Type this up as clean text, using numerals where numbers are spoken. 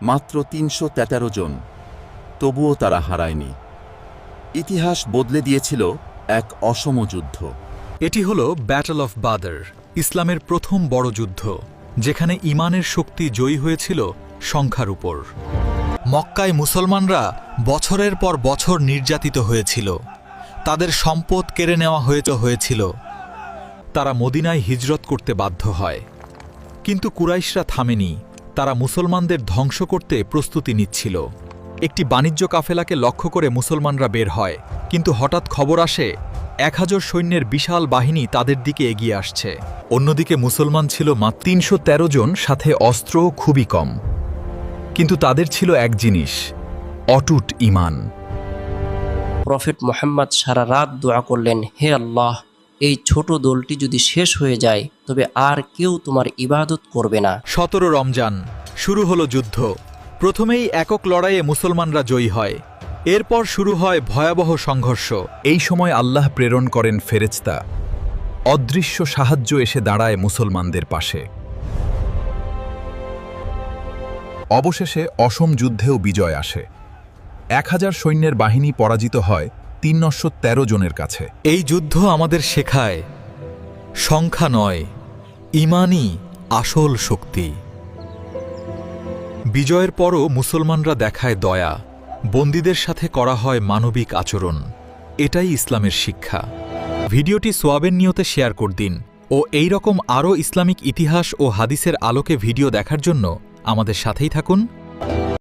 মাত্র ৩১৩ জন, তবুও তারা হারায়নি। ইতিহাস বদলে দিয়েছিল এক অসম যুদ্ধ। এটি হল ব্যাটল অফ বাদর, ইসলামের প্রথম বড় যুদ্ধ, যেখানে ঈমানের শক্তি জয়ী হয়েছিল সংখ্যার উপর। মক্কায় মুসলমানরা বছরের পর বছর নির্যাতিত হয়েছিল, তাদের সম্পদ কেড়ে নেওয়া হয়েছিল। তারা মদিনায় হিজরত করতে বাধ্য হয়, কিন্তু কুরাইশরা থামেনি। তারা মুসলমানদের ধ্বংস করতে প্রস্তুতি নিচ্ছিল। একটি বাণিজ্য কাফেলাকে লক্ষ্য করে মুসলমানরা বের হয়, কিন্তু হঠাৎ খবর আসে ১০০০ সৈন্যের বিশাল বাহিনী তাদের দিকে এগিয়ে আসছে। অন্যদিকে মুসলমান ছিল মাত্র ৩১৩ জন, সাথে অস্ত্রও খুবই কম। কিন্তু তাদের ছিল এক জিনিস, অটুট ঈমান। প্রফেট মুহাম্মদ সারা রাত দোয়া করলেন, হে আল্লাহ, এই ছোট দলটি যদি শেষ হয়ে যায় তবে আর কেউ তোমার ইবাদত করবে না। ১৭ রমজান শুরু হলো যুদ্ধ। প্রথমেই একক লড়াইয়ে মুসলমানরা জয়ী হয়। এরপর শুরু হয় ভয়াবহ সংঘর্ষ। এই সময় আল্লাহ প্রেরণ করেন ফেরেশতা। অদৃশ্য সাহায্য এসে দাঁড়ায় মুসলমানদের পাশে। অবশেষে অসম যুদ্ধেও বিজয় আসে। ১০০০ সৈন্যের বাহিনী পরাজিত হয় ৩১৩ জনের কাছে। এই যুদ্ধ আমাদের শেখায়, সংখ্যা নয়, ঈমানই আসল শক্তি। বিজয়ের পরও মুসলমানরা দেখায় দয়া, বন্দীদের সাথে করা হয় মানবিক আচরণ। এটাই ইসলামের শিক্ষা। ভিডিওটি সোয়াবের নিয়তে শেয়ার করে দিন ও এই রকম আরও ইসলামিক ইতিহাস ও হাদিসের আলোকে ভিডিও দেখার জন্য আমাদের সাথেই থাকুন।